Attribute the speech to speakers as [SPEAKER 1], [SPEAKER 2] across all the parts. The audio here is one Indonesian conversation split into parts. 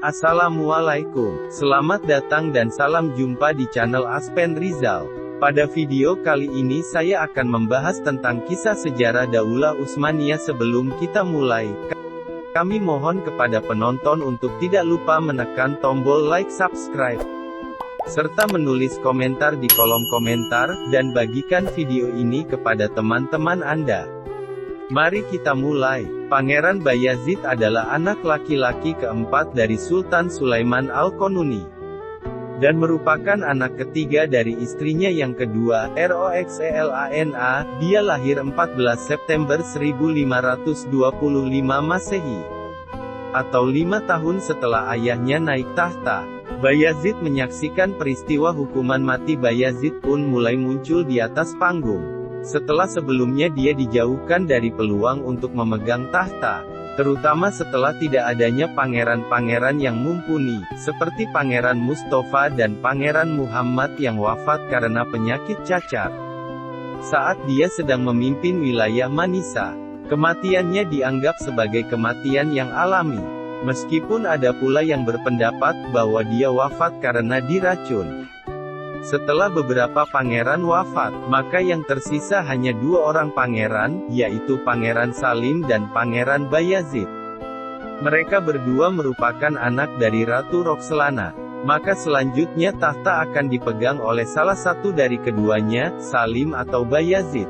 [SPEAKER 1] Assalamualaikum, selamat datang dan salam jumpa di channel Aspen Rizal. Pada video kali ini saya akan membahas tentang kisah sejarah Daulah Utsmaniyah. Sebelum kita mulai, kami mohon kepada penonton untuk tidak lupa menekan tombol like, subscribe, serta menulis komentar di kolom komentar, dan bagikan video ini kepada teman-teman Anda. Mari kita mulai. Pangeran Bayazid adalah anak laki-laki keempat dari Sultan Sulaiman Al-Qanuni, dan merupakan anak ketiga dari istrinya yang kedua, Roxelana. Dia lahir 14 September 1525 Masehi, atau 5 tahun setelah ayahnya naik tahta. Bayazid menyaksikan peristiwa hukuman mati. Bayazid pun mulai muncul di atas panggung setelah sebelumnya dia dijauhkan dari peluang untuk memegang tahta, terutama setelah tidak adanya pangeran-pangeran yang mumpuni, seperti Pangeran Mustafa dan Pangeran Muhammad yang wafat karena penyakit cacar saat dia sedang memimpin wilayah Manisa. Kematiannya dianggap sebagai kematian yang alami, meskipun ada pula yang berpendapat bahwa dia wafat karena diracun. Setelah beberapa pangeran wafat, maka yang tersisa hanya 2 orang pangeran, yaitu Pangeran Salim dan Pangeran Bayazid. Mereka berdua merupakan anak dari Ratu Roxelana. Maka selanjutnya tahta akan dipegang oleh salah satu dari keduanya, Salim atau Bayazid.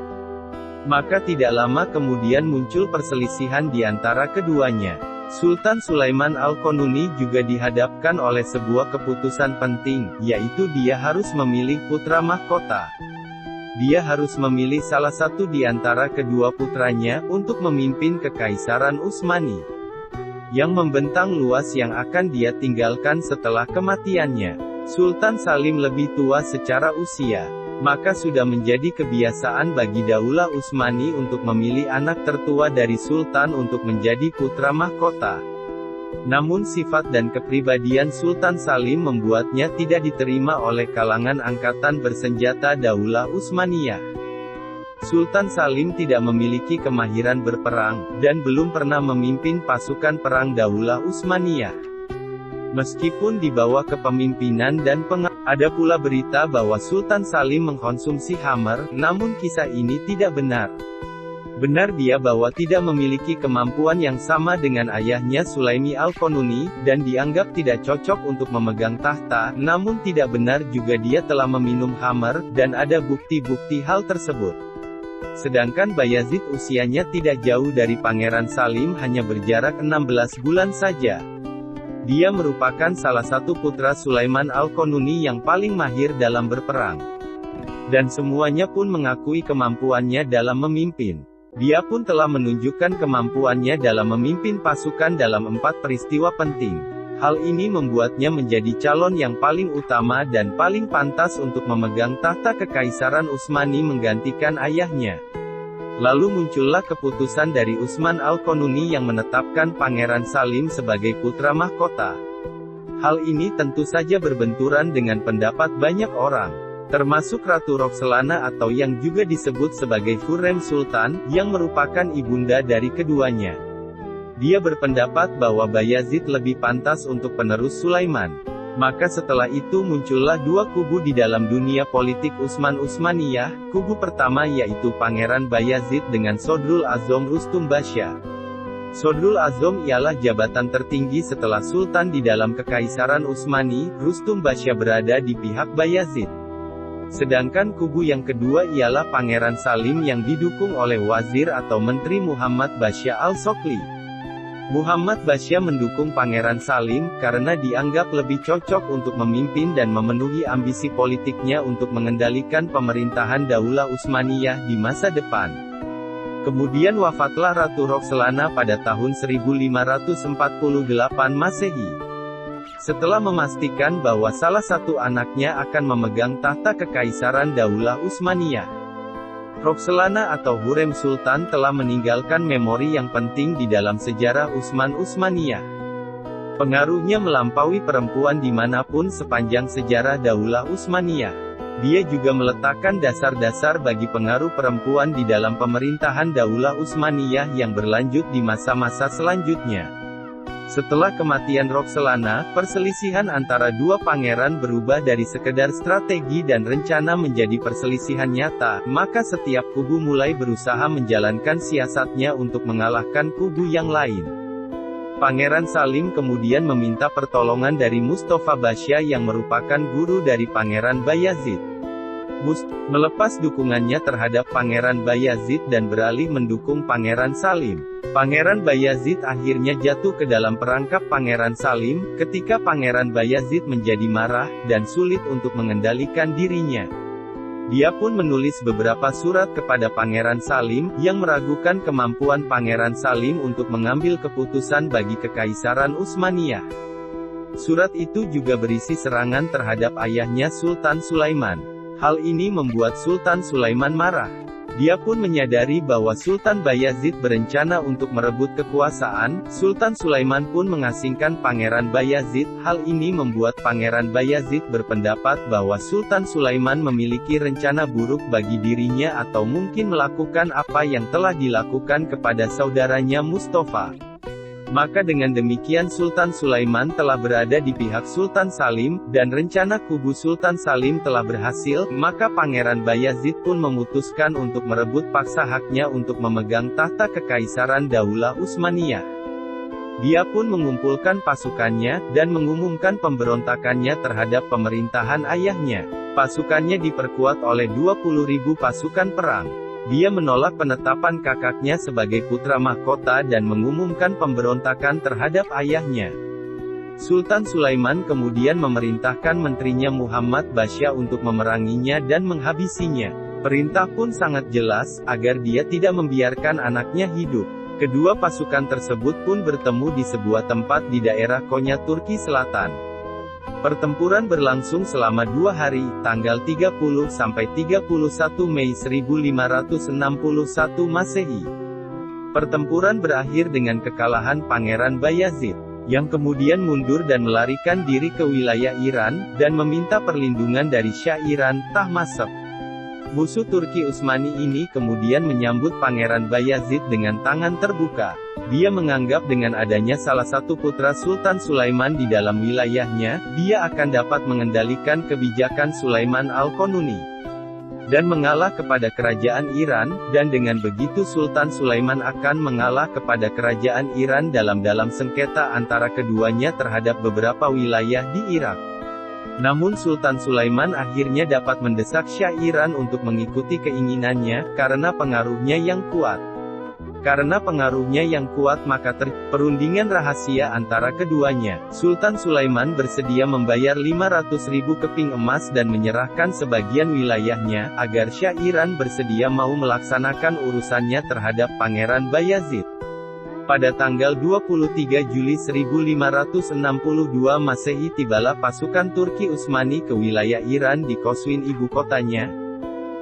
[SPEAKER 1] Maka tidak lama kemudian muncul perselisihan di antara keduanya. Sultan Sulaiman Al-Qanuni juga dihadapkan oleh sebuah keputusan penting, yaitu dia harus memilih putra mahkota. Dia harus memilih salah satu di antara kedua putranya, untuk memimpin Kekaisaran Utsmani, yang membentang luas yang akan dia tinggalkan setelah kematiannya. Sultan Salim lebih tua secara usia, maka sudah menjadi kebiasaan bagi Daulah Utsmani untuk memilih anak tertua dari Sultan untuk menjadi putra mahkota. Namun sifat dan kepribadian Sultan Salim membuatnya tidak diterima oleh kalangan angkatan bersenjata Daulah Utsmaniyah. Sultan Salim tidak memiliki kemahiran berperang, dan belum pernah memimpin pasukan perang Daulah Utsmaniyah. Meskipun di bawah kepemimpinan dan ada pula berita bahwa Sultan Salim mengkonsumsi khamar, namun kisah ini tidak benar. Benar dia bahwa tidak memiliki kemampuan yang sama dengan ayahnya Sulaimi Al-Qanuni, dan dianggap tidak cocok untuk memegang tahta, namun tidak benar juga dia telah meminum khamar, dan ada bukti-bukti hal tersebut. Sedangkan Bayazid usianya tidak jauh dari Pangeran Salim, hanya berjarak 16 bulan saja. Dia merupakan salah satu putra Sulaiman Al-Qanuni yang paling mahir dalam berperang. Dan semuanya pun mengakui kemampuannya dalam memimpin. Dia pun telah menunjukkan kemampuannya dalam memimpin pasukan dalam 4 peristiwa penting. Hal ini membuatnya menjadi calon yang paling utama dan paling pantas untuk memegang tahta Kekaisaran Utsmani menggantikan ayahnya. Lalu muncullah keputusan dari Utsman Al-Qanuni yang menetapkan Pangeran Salim sebagai putra mahkota. Hal ini tentu saja berbenturan dengan pendapat banyak orang, termasuk Ratu Roxelana atau yang juga disebut sebagai Hurrem Sultan, yang merupakan ibunda dari keduanya. Dia berpendapat bahwa Bayazid lebih pantas untuk penerus Sulaiman. Maka setelah itu muncullah 2 kubu di dalam dunia politik Utsmaniyah. Kubu pertama yaitu Pangeran Bayazid dengan Sodrul Azom Rustum Basya. Sodrul Azom ialah jabatan tertinggi setelah Sultan di dalam Kekaisaran Utsmani. Rustum Basya berada di pihak Bayazid. Sedangkan kubu yang kedua ialah Pangeran Salim yang didukung oleh Wazir atau Menteri Muhammad Basya Al-Sokli. Muhammad Basya mendukung Pangeran Salim, karena dianggap lebih cocok untuk memimpin dan memenuhi ambisi politiknya untuk mengendalikan pemerintahan Daulah Utsmaniyah di masa depan. Kemudian wafatlah Ratu Roxelana pada tahun 1548 Masehi. Setelah memastikan bahwa salah satu anaknya akan memegang tahta Kekaisaran Daulah Utsmaniyah, Roxelana atau Hurrem Sultan telah meninggalkan memori yang penting di dalam sejarah Utsmaniyah. Pengaruhnya melampaui perempuan dimanapun sepanjang sejarah Daulah Utsmaniyah. Dia juga meletakkan dasar-dasar bagi pengaruh perempuan di dalam pemerintahan Daulah Utsmaniyah yang berlanjut di masa-masa selanjutnya. Setelah kematian Roxelana, perselisihan antara dua pangeran berubah dari sekedar strategi dan rencana menjadi perselisihan nyata, maka setiap kubu mulai berusaha menjalankan siasatnya untuk mengalahkan kubu yang lain. Pangeran Salim kemudian meminta pertolongan dari Mustafa Basya yang merupakan guru dari Pangeran Bayazid. Melepas dukungannya terhadap Pangeran Bayazid dan beralih mendukung Pangeran Salim. Pangeran Bayazid akhirnya jatuh ke dalam perangkap Pangeran Salim, ketika Pangeran Bayazid menjadi marah, dan sulit untuk mengendalikan dirinya. Dia pun menulis beberapa surat kepada Pangeran Salim, yang meragukan kemampuan Pangeran Salim untuk mengambil keputusan bagi Kekaisaran Utsmaniyah. Surat itu juga berisi serangan terhadap ayahnya Sultan Sulaiman. Hal ini membuat Sultan Sulaiman marah. Dia pun menyadari bahwa Sultan Bayazid berencana untuk merebut kekuasaan. Sultan Sulaiman pun mengasingkan Pangeran Bayazid. Hal ini membuat Pangeran Bayazid berpendapat bahwa Sultan Sulaiman memiliki rencana buruk bagi dirinya atau mungkin melakukan apa yang telah dilakukan kepada saudaranya Mustafa. Maka dengan demikian Sultan Sulaiman telah berada di pihak Sultan Salim, dan rencana kubu Sultan Salim telah berhasil, maka Pangeran Bayazid pun memutuskan untuk merebut paksa haknya untuk memegang tahta Kekaisaran Daulah Utsmaniyah. Dia pun mengumpulkan pasukannya, dan mengumumkan pemberontakannya terhadap pemerintahan ayahnya. Pasukannya diperkuat oleh 20.000 pasukan perang. Dia menolak penetapan kakaknya sebagai putra mahkota dan mengumumkan pemberontakan terhadap ayahnya. Sultan Sulaiman kemudian memerintahkan menterinya Muhammad Basya untuk memeranginya dan menghabisinya. Perintah pun sangat jelas, agar dia tidak membiarkan anaknya hidup. Kedua pasukan tersebut pun bertemu di sebuah tempat di daerah Konya, Turki Selatan. Pertempuran berlangsung selama 2 hari, tanggal 30 sampai 31 Mei 1561 Masehi. Pertempuran berakhir dengan kekalahan Pangeran Bayazid, yang kemudian mundur dan melarikan diri ke wilayah Iran, dan meminta perlindungan dari Syah Iran, Tahmasp. Musuh Turki Utsmani ini kemudian menyambut Pangeran Bayazid dengan tangan terbuka. Dia menganggap dengan adanya salah satu putra Sultan Sulaiman di dalam wilayahnya, dia akan dapat mengendalikan kebijakan Sulaiman Al-Qanuni dan mengalah kepada kerajaan Iran, dan dengan begitu Sultan Sulaiman akan mengalah kepada kerajaan Iran dalam sengketa antara keduanya terhadap beberapa wilayah di Irak. Namun Sultan Sulaiman akhirnya dapat mendesak Syah Iran untuk mengikuti keinginannya, karena pengaruhnya yang kuat. Karena pengaruhnya yang kuat maka perundingan rahasia antara keduanya. Sultan Sulaiman bersedia membayar 500.000 keping emas dan menyerahkan sebagian wilayahnya, agar Syah Iran bersedia mau melaksanakan urusannya terhadap Pangeran Bayazid. Pada tanggal 23 Juli 1562 Masehi tibalah pasukan Turki Utsmani ke wilayah Iran di Qazwin ibu kotanya.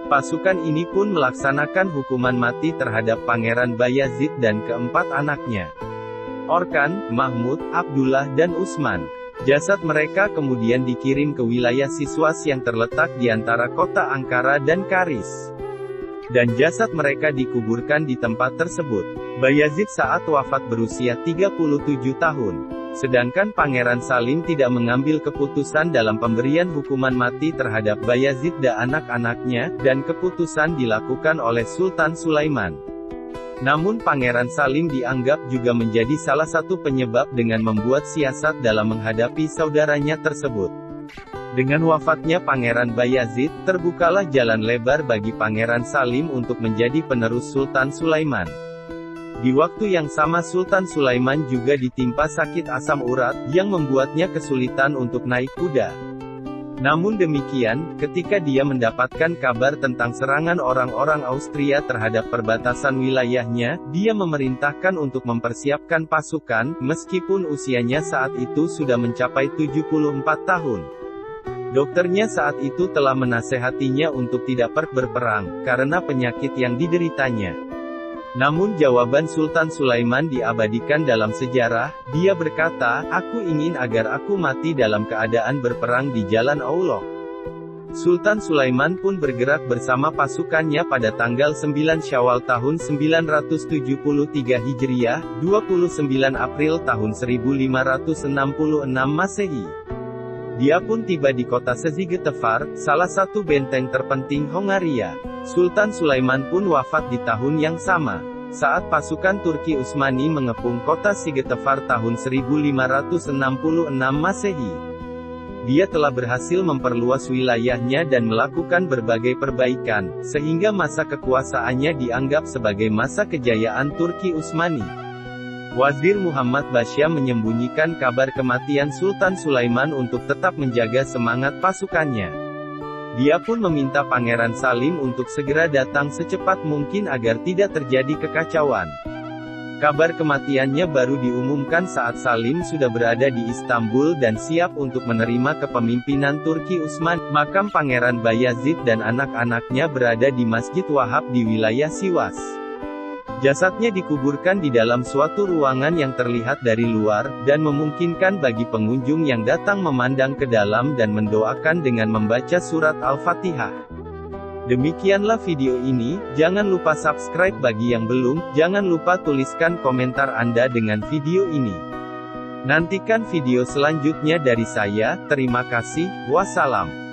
[SPEAKER 1] Pasukan ini pun melaksanakan hukuman mati terhadap Pangeran Bayazid dan keempat anaknya, Orkan, Mahmud, Abdullah dan Utsman. Jasad mereka kemudian dikirim ke wilayah Siswas yang terletak di antara kota Ankara dan Karis. Dan jasad mereka dikuburkan di tempat tersebut. Bayazid saat wafat berusia 37 tahun. Sedangkan Pangeran Salim tidak mengambil keputusan dalam pemberian hukuman mati terhadap Bayazid dan anak-anaknya, dan keputusan dilakukan oleh Sultan Sulaiman. Namun Pangeran Salim dianggap juga menjadi salah satu penyebab dengan membuat siasat dalam menghadapi saudaranya tersebut. Dengan wafatnya Pangeran Bayazid, terbukalah jalan lebar bagi Pangeran Salim untuk menjadi penerus Sultan Sulaiman. Di waktu yang sama Sultan Sulaiman juga ditimpa sakit asam urat, yang membuatnya kesulitan untuk naik kuda. Namun demikian, ketika dia mendapatkan kabar tentang serangan orang-orang Austria terhadap perbatasan wilayahnya, dia memerintahkan untuk mempersiapkan pasukan, meskipun usianya saat itu sudah mencapai 74 tahun. Dokternya saat itu telah menasehatinya untuk tidak berperang, karena penyakit yang dideritanya. Namun jawaban Sultan Sulaiman diabadikan dalam sejarah. Dia berkata, "Aku ingin agar aku mati dalam keadaan berperang di jalan Allah." Sultan Sulaiman pun bergerak bersama pasukannya pada tanggal 9 Syawal tahun 973 Hijriah, 29 April tahun 1566 Masehi. Dia pun tiba di kota Szigetefar, salah satu benteng terpenting Hongaria. Sultan Sulaiman pun wafat di tahun yang sama, saat pasukan Turki Utsmani mengepung kota Szigetefar tahun 1566 Masehi. Dia telah berhasil memperluas wilayahnya dan melakukan berbagai perbaikan, sehingga masa kekuasaannya dianggap sebagai masa kejayaan Turki Utsmani. Wazir Muhammad Basya menyembunyikan kabar kematian Sultan Sulaiman untuk tetap menjaga semangat pasukannya. Dia pun meminta Pangeran Salim untuk segera datang secepat mungkin agar tidak terjadi kekacauan. Kabar kematiannya baru diumumkan saat Salim sudah berada di Istanbul dan siap untuk menerima kepemimpinan Turki Utsmani. Makam Pangeran Bayazid dan anak-anaknya berada di Masjid Wahab di wilayah Siwas. Jasadnya dikuburkan di dalam suatu ruangan yang terlihat dari luar, dan memungkinkan bagi pengunjung yang datang memandang ke dalam dan mendoakan dengan membaca surat Al-Fatihah. Demikianlah video ini, jangan lupa subscribe bagi yang belum, jangan lupa tuliskan komentar Anda dengan video ini. Nantikan video selanjutnya dari saya, terima kasih, wassalam.